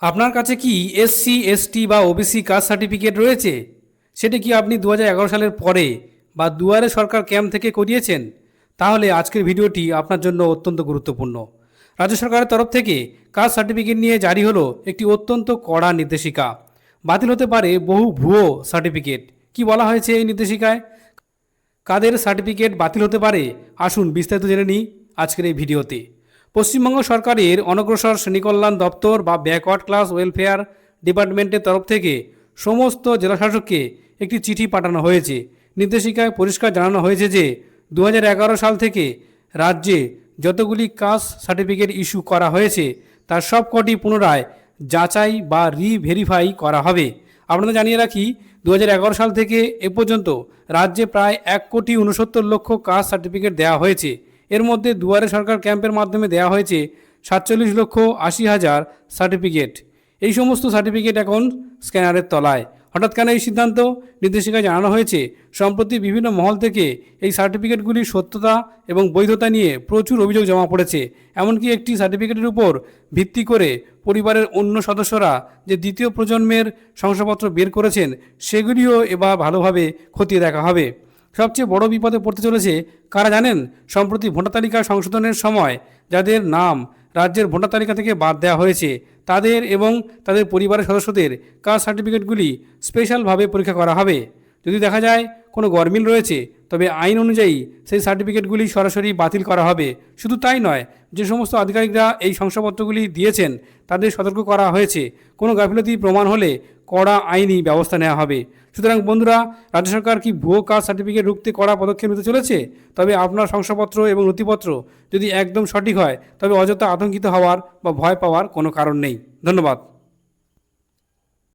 আপনার কাছে কি এসসি এসটি বা ওবিসি কাস্ট সার্টিফিকেট রয়েছে? সেটা কি আপনি 2011 সালের পরে বা দুয়ারে সরকার ক্যাম্প থেকে করিয়েছেন? তাহলে আজকের ভিডিওটি আপনার জন্য অত্যন্ত গুরুত্বপূর্ণ। রাজ্য সরকারের তরফ থেকে কাস্ট সার্টিফিকেট নিয়ে জারি হলো একটি অত্যন্ত কড়া নির্দেশিকা। বাতিল হতে পারে বহু ভুয়ো সার্টিফিকেট। কি বলা হয়েছে এই নির্দেশিকায়? কাদের সার্টিফিকেট বাতিল হতে পারে, আসুন বিস্তারিত জেনে নিই আজকের এই ভিডিওতে। পশ্চিমবঙ্গ সরকারের অনগ্রসর শ্রেণীকল্যাণ দপ্তর বা ব্যাকওয়ার্ড ক্লাস ওয়েলফেয়ার ডিপার্টমেন্টের তরফ থেকে সমস্ত জেলাশাসককে একটি চিঠি পাঠানো হয়েছে। নির্দেশিকায় পরিষ্কার জানানো হয়েছে যে 2011 সাল থেকে রাজ্যে যতগুলি কাস্ট সার্টিফিকেট ইস্যু করা হয়েছে তার সবকটি পুনরায় যাচাই বা রিভেরিফাই করা হবে। আপনাদের জানিয়ে রাখি, 2011 সাল থেকে এ পর্যন্ত রাজ্যে প্রায় 1,69,00,000 কাস্ট সার্টিফিকেট দেওয়া হয়েছে। এর মধ্যে দুয়ারে সরকার ক্যাম্পের মাধ্যমে দেওয়া হয়েছে 47,80,000 সার্টিফিকেট। এই সমস্ত সার্টিফিকেট এখন স্ক্যানারের তলায়। হঠাৎ কেন এই সিদ্ধান্ত? নির্দেশিকায় জানানো হয়েছে, সম্প্রতি বিভিন্ন মহল থেকে এই সার্টিফিকেটগুলির সত্যতা এবং বৈধতা নিয়ে প্রচুর অভিযোগ জমা পড়েছে। এমনকি একটি সার্টিফিকেটের উপর ভিত্তি করে পরিবারের অন্য সদস্যরা যে দ্বিতীয় প্রজন্মের শংসাপত্র বের করেছেন সেগুলিও এবার ভালোভাবে খতিয়ে দেখা হবে। সবচেয়ে বড় বিপদে পড়তে চলেছে কারা জানেন? সম্প্রতি ভোটার তালিকা সংশোধনের সময় যাদের নাম রাজ্যের ভোটার তালিকা থেকে বাদ দেওয়া হয়েছে তাদের এবং তাদের পরিবারের সদস্যদের কাস্ট সার্টিফিকেটগুলি স্পেশালভাবে পরীক্ষা করা হবে। যদি দেখা যায় কোনো গরমিল রয়েছে, তবে আইন অনুযায়ী সেই সার্টিফিকেটগুলি সরাসরি বাতিল করা হবে। শুধু তাই নয়, যে সমস্ত আধিকারিকরা এই শংসাপত্রগুলি দিয়েছেন তাদের সতর্ক করা হয়েছে, কোনো গাফিলতি প্রমাণ হলে কড়া আইনি ব্যবস্থা নেওয়া হবে। সুতরাং বন্ধুরা, রাজ্য সরকার কি ভুয়ো কাস্ট সার্টিফিকেট রুখতে কড়া পদক্ষেপ নিতে চলেছে? তবে আপনার শংসাপত্র এবং নথিপত্র যদি একদম সঠিক হয় তবে অযথা আতঙ্কিত হওয়ার বা ভয় পাওয়ার কোনো কারণ নেই। ধন্যবাদ।